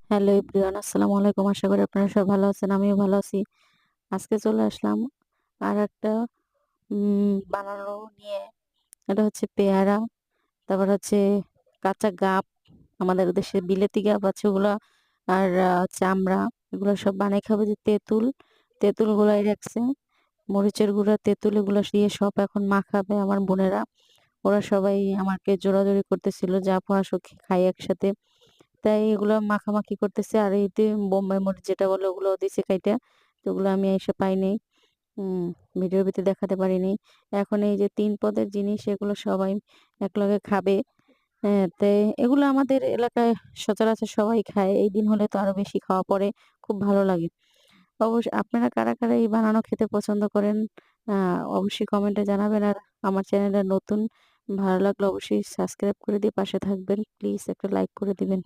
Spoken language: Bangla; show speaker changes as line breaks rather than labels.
হ্যালো এভরিওয়ান, আসসালামু আলাইকুম। আশা করি আপনারা সবাই ভালো আছেন। আমিও ভালো আছি। আজকে চলে আসলাম আরেকটা বানানো নিয়ে। এটা হচ্ছে পেয়ারা, তারপর হচ্ছে কাঁচা গাব, আমাদের দেশে বিলেতি গাব আছে ওগুলা, আর চামড়া, এগুলো সব বানাই খাবে। যে তেঁতুল গুলাই রাখছে, মরিচের গুঁড়া, তেঁতুল এগুলো দিয়ে সব এখন মাখাবে আমার বোনেরা। ওরা সবাই আমাকে জোরাজুরি করতেছিল যে আপু আসো খাই একসাথে। তাই এগুলো মাখামাখি করতেছে। আর এই যে বোম্বাই মরিচ যেটা বলে ওগুলো দিছে কাইটা, তো ওগুলো আমি এসে পাইনি, হুম ভিডিওর ভিতরে দেখাতে পারিনি। এখন এই যে 3 পদের জিনিস এগুলো সবাই একলগে খাবে। হ্যাঁ, তো এগুলো আমাদের এলাকায় সচরাচর সবাই খায়। এই দিন হলে তো আরো বেশি খাওয়া পড়ে, খুব ভালো লাগে। অবশ্যই আপনারা কারা কারা এই বানানো খেতে পছন্দ করেন অবশ্যই কমেন্টে জানাবেন। আর আমার চ্যানেলটা নতুন, ভালো লাগলে অবশ্যই সাবস্ক্রাইব করে দিয়ে পাশে থাকবেন। প্লিজ একটা লাইক করে দিবেন।